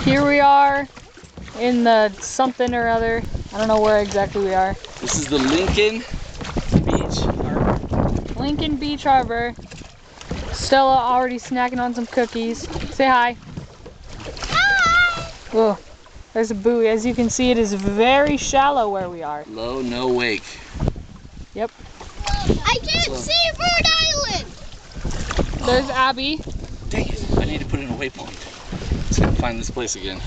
Here we are in the something or other. I don't know where exactly we are. This is the Lincoln Beach Harbor. Lincoln Beach Harbor. Stella already snacking on some cookies. Say hi. Hi! Oh, there's a buoy. As you can see, it is very shallow where we are. Low, no wake. Yep. I can't see Bird Island! There's Abby. Dang it, I need to put in a waypoint. Let's go find this place again.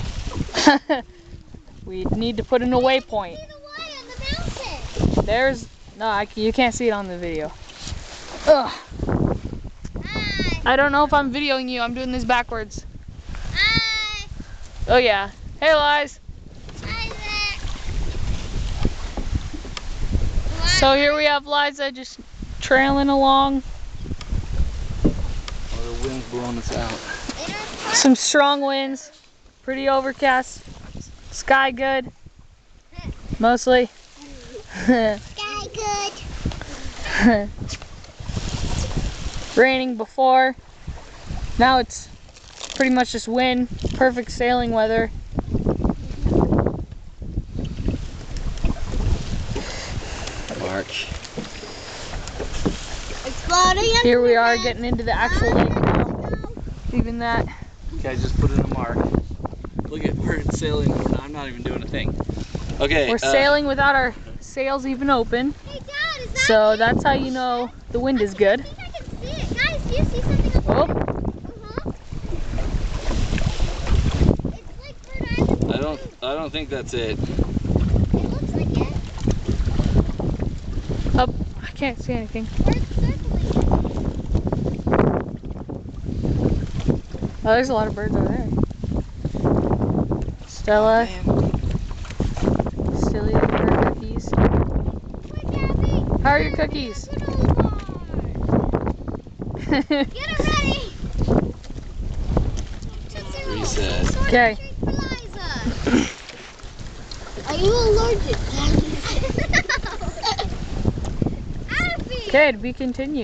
We need to put in a waypoint. See the one on the mountain. There's, no, you can't see it on the video. Ugh. Hi! I don't know if I'm videoing you. I'm doing this backwards. Hi! Oh yeah. Hey, Liz. Hi there! So here we have Liza just trailing along. Oh, the wind's blowing us out. Some strong winds. Pretty overcast. Sky good. Mostly. Sky good. Raining before. Now it's pretty much just wind. Perfect sailing weather. March. Exploding. Here we are getting into the actual lake now. Even that. Okay, I just put in a mark. Look at, we're sailing. I'm not even doing a thing. Okay. We're sailing without our sails even open. Hey, Dad, is that So that's how you know the wind is good. I think I can see it. Guys, do you see something up Oh, there? It's like Bird Island. I don't think that's it. It looks like it. up. I can't see anything. Or it's circling. Oh, there's a lot of birds over there. Stella, still eating her cookies. Quick, Abby. How are your cookies? Get it ready. Reset. Okay. Are you allergic? Abby. Okay, to be continued.